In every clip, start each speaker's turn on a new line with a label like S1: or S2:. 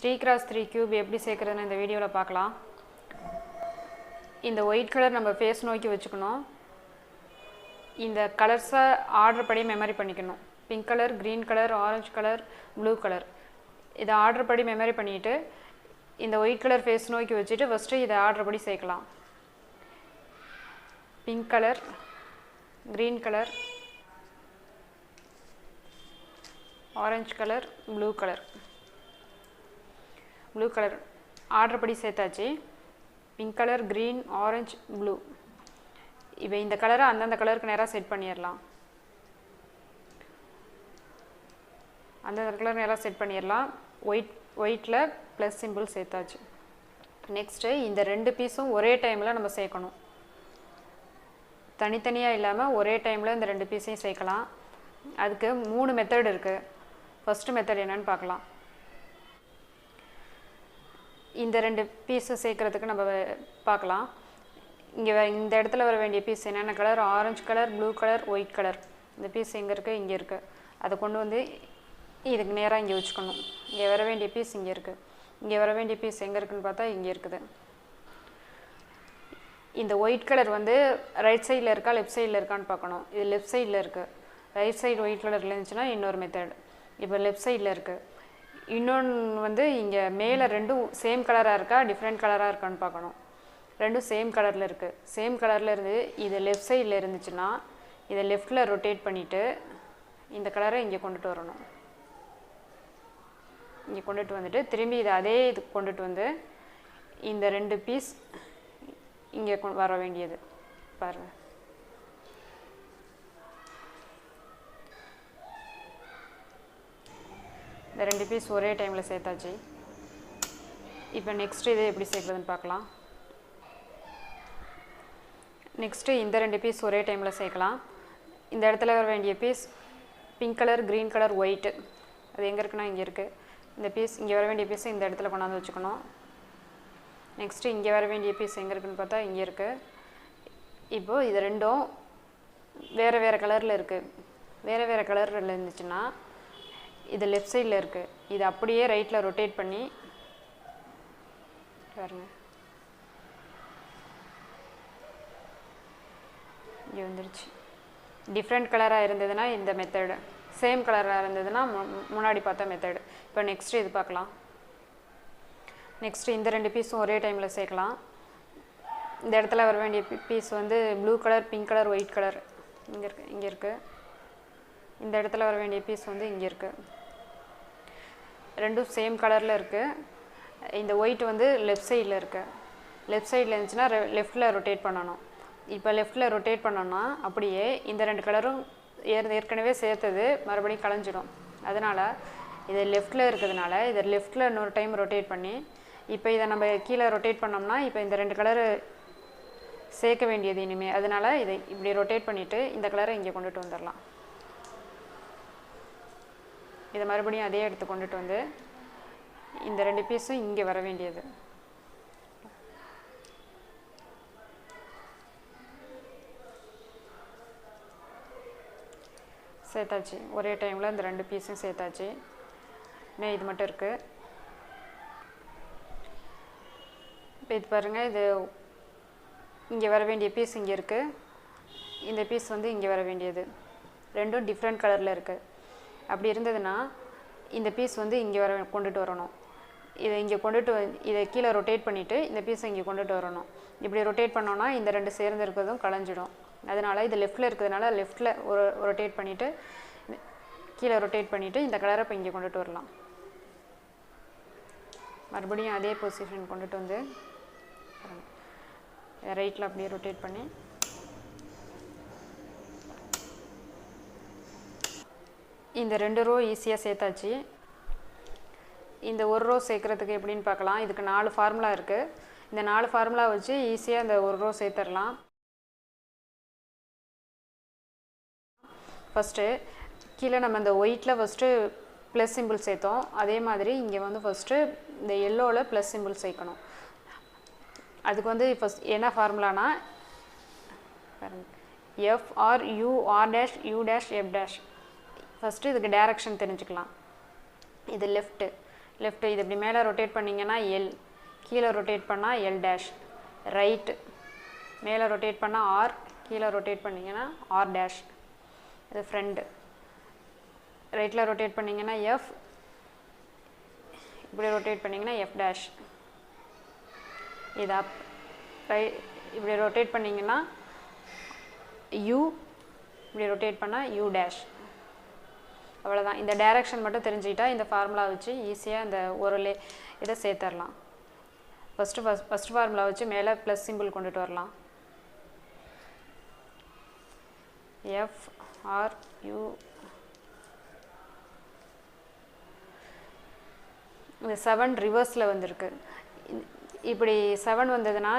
S1: 3x3 cube எப்படி சேர்க்கிறதுன்னு இந்த வீடியோல பார்க்கலாம். இந்த ஒயிட் கலர் நம்ம ஃபேஸ் நோக்கி வச்சுக்கணும். இந்த கலர்ஸை ஆர்டர் படி மெமரி பண்ணிக்கணும். Pink colour, green colour, orange colour, blue colour. இதை ஆர்டர் படி மெமரி பண்ணிட்டு இந்த ஒயிட் கலர் ஃபேஸ் நோக்கி வச்சுட்டு ஃபஸ்ட்டு இதை ஆர்டர் படி சேர்க்கலாம். Pink colour, green colour, orange colour, blue colour. Blue colour order படி சேர்த்தாச்சு. Pink colour, green, orange, blue. இப்போ இந்த கலரை அந்தந்த கலருக்கு நேராக செட் பண்ணிடலாம். அந்தந்த கலர் நேராக செட் பண்ணிடலாம். ஒயிட்டில் ப்ளஸ் சிம்பிள் சேர்த்தாச்சு. நெக்ஸ்ட்டு இந்த ரெண்டு பீஸும் ஒரே டைமில் நம்ம சேர்க்கணும். தனித்தனியாக இல்லாமல் ஒரே டைமில் இந்த ரெண்டு பீஸையும் சேர்க்கலாம். அதுக்கு 3 மெத்தட் இருக்குது. ஃபஸ்ட்டு மெத்தட் என்னென்னு பார்க்கலாம். இந்த ரெண்டு பீஸை சேர்க்குறதுக்கு நம்ம பார்க்கலாம். இந்த இடத்துல வர வேண்டிய பீஸ் என்னென்ன colour? Orange colour, blue colour, white colour. இந்த பீஸ் எங்கே இருக்குது? இங்கே இருக்குது. அதை கொண்டு வந்து இதுக்கு நேராக இங்கே வச்சுக்கணும். இங்கே வர வேண்டிய பீஸ் இங்கே இருக்குது. இங்கே வர வேண்டிய பீஸ் எங்கே இருக்குதுன்னு பார்த்தா இங்கே இருக்குது. இந்த ஒயிட் கலர் வந்து ரைட் சைடில் இருக்கா லெஃப்ட் சைடில் இருக்கான்னு பார்க்கணும். இது லெஃப்ட் சைடில் இருக்குது. ரைட் சைடு ஒயிட் கலரில் இருந்துச்சுன்னா இன்னொரு மெத்தட். இப்போ லெஃப்ட் சைடில் இருக்குது. இன்னொன்று வந்து இங்கே மேலே ரெண்டும் சேம் கலராக இருக்கா டிஃப்ரெண்ட் கலராக இருக்கான்னு பார்க்கணும். ரெண்டும் சேம் கலரில் இருக்குது. சேம் கலரில் இருந்து இது லெஃப்ட் சைடில் இருந்துச்சுன்னா இதை லெஃப்டில் ரொட்டேட் பண்ணிவிட்டு இந்த கலரை இங்கே கொண்டுட்டு வரணும். இங்கே கொண்டுட்டு வந்துட்டு திரும்பி இதை அதே இது கொண்டுட்டு வந்து இந்த ரெண்டு பீஸ் இங்கே வர வேண்டியது பாருங்கள். இந்த ரெண்டு பீஸ் ஒரே டைமில் சேர்த்தாச்சு. இப்போ நெக்ஸ்ட்டு இதை எப்படி சேர்க்குறதுன்னு பார்க்கலாம். நெக்ஸ்ட்டு இந்த ரெண்டு பீஸ் ஒரே டைமில் சேர்க்கலாம். இந்த இடத்துல வர வேண்டிய piece pink colour, green colour, white. அது எங்கே இருக்குன்னா இங்கே இருக்குது. இந்த பீஸ் இங்கே வர வேண்டிய பீஸ் இந்த இடத்துல கொண்டாந்து வச்சுக்கணும். நெக்ஸ்ட்டு இங்கே வர வேண்டிய பீஸ் எங்கே இருக்குதுன்னு பார்த்தா இங்கே இருக்குது. இப்போது இது ரெண்டும் வேறு வேறு கலரில் இருக்குது. வேறு வேறு கலரில் இருந்துச்சுன்னா இது லெஃப்ட் சைடில் இருக்குது. இது அப்படியே ரைட்டில் ரொட்டேட் பண்ணி பாருங்கள். இங்கே வந்துருச்சு. டிஃப்ரெண்ட் கலராக இருந்ததுன்னா இந்த மெத்தடு, சேம் கலராக இருந்ததுன்னா முன்னாடி பார்த்த மெத்தடு. இப்போ நெக்ஸ்ட்டு இது பார்க்கலாம். நெக்ஸ்ட்டு இந்த ரெண்டு பீஸும் ஒரே டைமில் சேர்க்கலாம். இந்த இடத்துல வர வேண்டிய பீஸ் வந்து blue colour, pink colour, white colour. இங்கே இருக்குது. இங்கே இருக்குது. இந்த இடத்துல வர வேண்டிய பீஸ் வந்து இங்கே இருக்குது. ரெண்டும் சேம் கலரில் இருக்குது. இந்த ஒயிட் வந்து லெஃப்ட் சைடில் இருக்குது. லெஃப்ட் சைடில் இருந்துச்சுன்னா லெஃப்டில் ரொட்டேட் பண்ணணும். இப்போ லெஃப்டில் ரொட்டேட் பண்ணோன்னா அப்படியே இந்த ரெண்டு கலரும் ஏற்கனவே சேர்த்தது மறுபடியும் கலைஞ்சிடும். அதனால் இது லெஃப்டில் இருக்கிறதுனால இதை லெஃப்டில் இன்னொரு டைம் ரொட்டேட் பண்ணி இப்போ இதை நம்ம கீழே ரொட்டேட் பண்ணோம்னா இப்போ இந்த ரெண்டு கலரு சேர்க்க வேண்டியது இனிமேல். அதனால் இதை இப்படி ரொட்டேட் பண்ணிவிட்டு இந்த கலரை இங்கே கொண்டுட்டு வந்துடலாம். இதை மறுபடியும் அதே எடுத்து கொண்டுட்டு வந்து இந்த ரெண்டு பீஸும் இங்கே வர வேண்டியது. சேர்த்தாச்சு. ஒரே டைமில் இந்த ரெண்டு பீஸும் சேர்த்தாச்சு. இன்னும் இது மட்டும் இருக்குது. இப்போ இது பாருங்கள். இது இங்கே வர வேண்டிய பீஸ் இங்கே இருக்குது. இந்த பீஸ் வந்து இங்கே வர வேண்டியது. ரெண்டும் டிஃப்ரெண்ட் கலரில் இருக்குது. அப்படி இருந்ததுன்னா இந்த பீஸ் வந்து இங்கே கொண்டுட்டு வரணும். இதை இங்கே கொண்டுட்டு இதை கீழே ரொட்டேட் பண்ணிவிட்டு இந்த பீஸை இங்கே கொண்டுட்டு வரணும். இப்படி ரொட்டேட் பண்ணோன்னா இந்த ரெண்டு சேர்ந்து இருக்கிறதும் கலைஞ்சிடும். அதனால் இது லெஃப்டில் இருக்கிறதுனால லெஃப்டில் ரொட்டேட் பண்ணிவிட்டு கீழே ரொட்டேட் பண்ணிவிட்டு இந்த கலரை இப்போ இங்கே கொண்டுட்டு வரலாம். மறுபடியும் அதே பொசிஷன் கொண்டுட்டு வந்து ரைட்டில் அப்படியே ரொட்டேட் பண்ணி இந்த ரெண்டு ரோ ஈஸியாக சேர்த்தாச்சு. இந்த ஒரு ரோ சேர்க்குறதுக்கு எப்படின்னு பார்க்கலாம். இதுக்கு 4 ஃபார்முலா இருக்குது. இந்த 4 ஃபார்முலா வச்சு ஈஸியாக இந்த ஒரு ரோ சேர்த்துடலாம். ஃபஸ்ட்டு கீழே நம்ம இந்த ஒயிட்டில் ஃபஸ்ட்டு ப்ளஸ் சிம்பிள் சேர்த்தோம். அதே மாதிரி இங்கே வந்து ஃபஸ்ட்டு இந்த எல்லோவில் ப்ளஸ் சிம்பிள் சேர்க்கணும். அதுக்கு வந்து ஃபஸ்ட் என்ன ஃபார்முலானா FR U R dash U dash F dash. First இதுக்கு டைரக்ஷன் தெரிஞ்சுக்கலாம். இது லெஃப்ட்டு. லெஃப்ட் இது இப்படி மேலே ரொட்டேட் பண்ணிங்கன்னா எல், கீழே ரொட்டேட் பண்ணால் எல் டேஷ், ரைட்டு மேலே ரொட்டேட் பண்ணால் ஆர், கீழே ரொட்டேட் பண்ணிங்கன்னா ஆர் டேஷ், இது ஃப்ரெண்டு. ரைட்டில் ரொட்டேட் பண்ணிங்கன்னா எஃப், இப்படி ரொட்டேட் பண்ணிங்கன்னா எஃப் டேஷ், இது அப். இப்படி ரொட்டேட் பண்ணிங்கன்னா யூ, இப்படி ரொட்டேட் பண்ணால் யூ டேஷ். அவ்வளோதான். இந்த டைரக்ஷன் மட்டும் தெரிஞ்சுக்கிட்டால் இந்த ஃபார்முலா வச்சு ஈஸியாக இந்த ஒரு இதை சேர்த்துடலாம். ஃபஸ்ட்டு ஃபார்முலா வச்சு மேலே ப்ளஸ் சிம்பிள் கொண்டுட்டு வரலாம். எஃப் ஆர் யூ, இந்த 7 ரிவர்ஸில் வந்திருக்கு. இப்படி 7 வந்ததுன்னா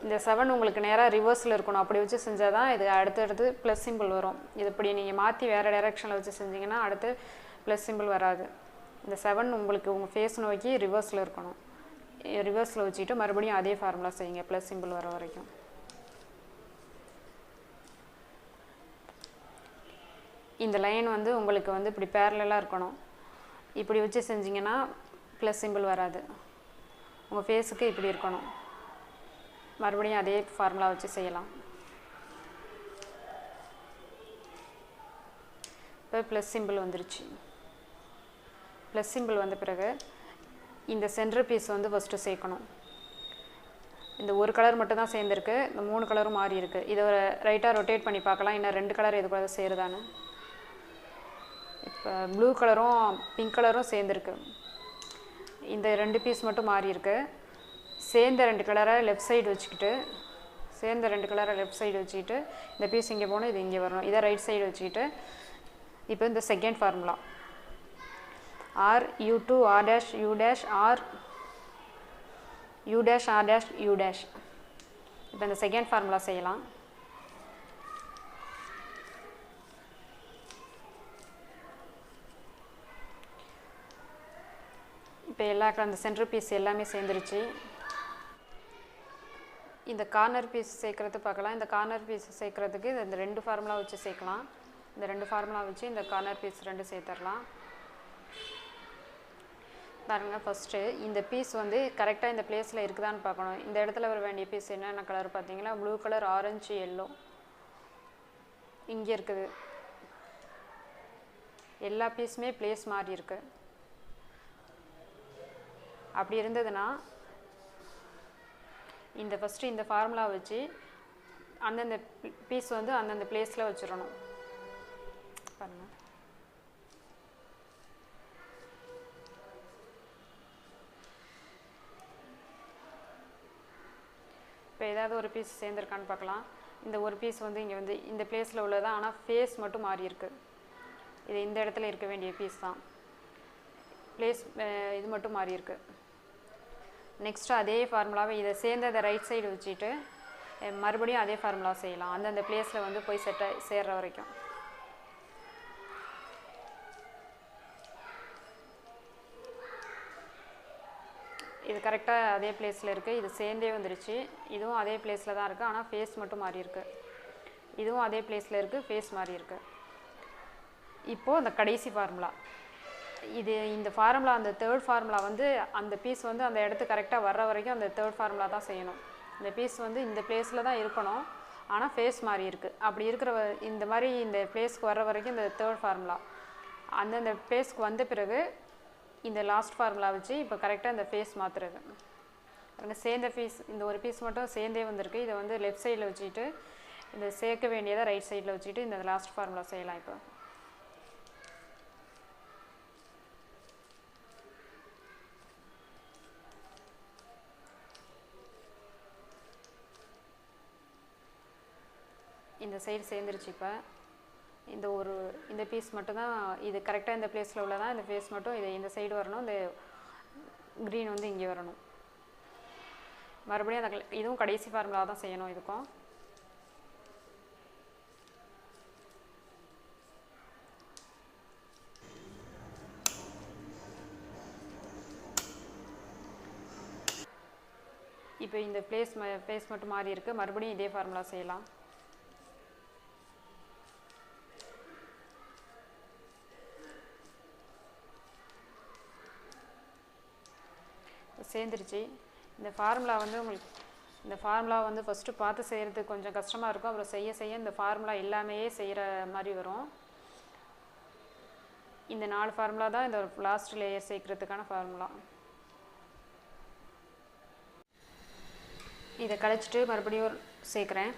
S1: இந்த 7 உங்களுக்கு நேராக ரிவர்ஸில் இருக்கணும். அப்படி வச்சு செஞ்சால் தான் இது அடுத்தடுத்து ப்ளஸ் சிம்பிள் வரும். இது இப்படி நீங்கள் மாற்றி வேறு டைரெக்ஷனில் வச்சு செஞ்சிங்கன்னா அடுத்து ப்ளஸ் சிம்பிள் வராது. இந்த 7 உங்களுக்கு உங்கள் ஃபேஸ் நோக்கி ரிவர்ஸில் இருக்கணும். ரிவர்ஸில் வச்சுக்கிட்டு மறுபடியும் அதே ஃபார்முலா செய்யுங்க ப்ளஸ் சிம்பிள் வர வரைக்கும். இந்த லைன் வந்து உங்களுக்கு வந்து இப்படி பேரலாக இருக்கணும். இப்படி வச்சு செஞ்சிங்கன்னா ப்ளஸ் சிம்பிள் வராது. உங்கள் ஃபேஸுக்கு இப்படி இருக்கணும். மறுபடியும் அதே ஃபார்முலா வச்சு செய்யலாம். இப்போ ப்ளஸ் சிம்பிள் வந்துருச்சு. ப்ளஸ் சிம்பிள் வந்த பிறகு இந்த சென்டர் பீஸ் வந்து ஃபஸ்ட்டு சேர்க்கணும். இந்த ஒரு கலர் மட்டும் தான் சேர்ந்துருக்கு, இந்த 3 கலரும் மாறி இருக்குது. இதை ரைட்டாக ரொட்டேட் பண்ணி பார்க்கலாம், இன்னும் 2 கலர் இது கூட சேருதான்னு. இப்போ ப்ளூ கலரும் பிங்க் கலரும் சேர்ந்துருக்கு. இந்த 2 பீஸ் மட்டும் மாறி இருக்கு. சேர்ந்த 2 கலரை லெஃப்ட் சைடு வச்சுக்கிட்டு இந்த பீஸ் இங்கே போகணும், இது இங்கே வரணும். இதை ரைட் சைடு வச்சுக்கிட்டு இப்போ இந்த second formula R U two R dash U dash R U dash R dash U dash. இப்போ இந்த செகண்ட் ஃபார்முலா செய்யலாம். இப்போ அந்த சென்டர் பீஸ் எல்லாமே சேர்ந்துருச்சு. இந்த கார்னர் பீஸ் சேர்க்குறது பார்க்கலாம். இந்த கார்னர் பீஸ் சேர்க்குறதுக்கு இந்த 2 ஃபார்முலா வச்சு சேர்க்கலாம். இந்த 2 ஃபார்முலா வச்சு இந்த கார்னர் பீஸ் 2 சேர்த்துடலாம். பாருங்கள், ஃபஸ்ட்டு இந்த பீஸ் வந்து கரெக்டாக இந்த பிளேஸில் இருக்குதான்னு பார்க்கணும். இந்த இடத்துல வர வேண்டிய பீஸ் என்னென்ன கலர் பார்த்தீங்கன்னா ப்ளூ கலர், ஆரஞ்சு, எல்லோ இங்கே இருக்குது. எல்லா பீஸுமே பிளேஸ் மாறி இருக்கு. அப்படி இருந்ததுன்னா இந்த ஃபஸ்ட்டு இந்த ஃபார்முலா வச்சு அந்தந்த பீஸ் வந்து அந்தந்த பிளேஸில் வச்சிடணும். பாருங்கள், இப்போ ஏதாவது ஒரு பீஸ் சேர்ந்துருக்கான்னு பார்க்கலாம். இந்த ஒரு பீஸ் வந்து இங்கே வந்து இந்த பிளேஸில் உள்ளதான், ஆனால் ஃபேஸ் மட்டும் மாறி இருக்கு. இது இந்த இடத்துல இருக்க வேண்டிய பீஸ் தான், பிளேஸ் இது மட்டும் மாறி இருக்கு. நெக்ஸ்ட்டு அதே ஃபார்முலாவை இதை சேர்ந்ததை ரைட் சைடு வச்சுட்டு மறுபடியும் அதே ஃபார்முலா செய்யலாம், அந்தந்த பிளேஸில் வந்து போய் சேர்ற வரைக்கும். இது கரெக்டாக அதே பிளேஸில் இருக்குது. இது சேர்ந்தே வந்துருச்சு. இதுவும் அதே பிளேஸில் தான் இருக்குது, ஆனால் ஃபேஸ் மட்டும் மாறி இருக்கு. இதுவும் அதே பிளேஸில் இருக்குது, ஃபேஸ் மாறி இருக்கு. இப்போது அந்த கடைசி ஃபார்முலா இந்த ஃபார்முலா, அந்த தேர்ட் ஃபார்முலா வந்து அந்த பீஸ் வந்து அந்த இடத்துக்கு கரெக்டாக வர்ற வரைக்கும் அந்த தேர்ட் ஃபார்முலா தான் செய்யணும். இந்த பீஸ் வந்து இந்த பிளேஸில் தான் இருக்கணும், ஆனால் ஃபேஸ் மாறி இருக்குது. அப்படி இருக்கிற இந்த மாதிரி இந்த பிளேஸ்க்கு வர்ற வரைக்கும் இந்த தேர்ட் ஃபார்முலா, அந்தந்த பிளேஸ்க்கு வந்த பிறகு இந்த லாஸ்ட் ஃபார்முலா வச்சு இப்போ கரெக்டாக இந்த ஃபேஸ் மாற்றுறது. பாருங்க, சேர்ந்த பீஸ் இந்த ஒரு பீஸ் மட்டும் சேர்ந்தே வந்திருக்கு. இதை வந்து லெஃப்ட் சைடில் வச்சுக்கிட்டு இந்த சேர்க்க வேண்டியதை ரைட் சைடில் வச்சுக்கிட்டு இந்த லாஸ்ட் ஃபார்முலா செய்யலாம். இப்போ இந்த சைடு சேர்ந்துருச்சு. இப்போ இந்த பீஸ் மட்டும்தான் இது கரெக்டாக இந்த பிளேஸில் உள்ளதான். இந்த ஃபேஸ் மட்டும் இது இந்த சைடு வரணும், இந்த க்ரீன் வந்து இங்கே வரணும். மறுபடியும் அந்த இதுவும் கடைசி ஃபார்முலா தான் செய்யணும். இதுக்கும் இப்போ இந்த ஃபேஸ் மட்டும் மாறி இருக்குது. மறுபடியும் இதே ஃபார்முலா செய்யலாம். சேர்ந்துருச்சு. இந்த ஃபார்முலா வந்து உங்களுக்கு இந்த ஃபார்முலா வந்து ஃபஸ்ட்டு பார்த்து செய்கிறதுக்கு கொஞ்சம் கஷ்டமாக இருக்கும். அப்புறம் செய்ய செய்ய இந்த ஃபார்முலா எல்லாமே செய்கிற மாதிரி வரும். இந்த 4 ஃபார்முலா தான் இந்த லாஸ்ட் லேயர் சேர்க்குறதுக்கான ஃபார்முலா. இதை கழிச்சிட்டு மறுபடியும் சேர்க்குறேன்.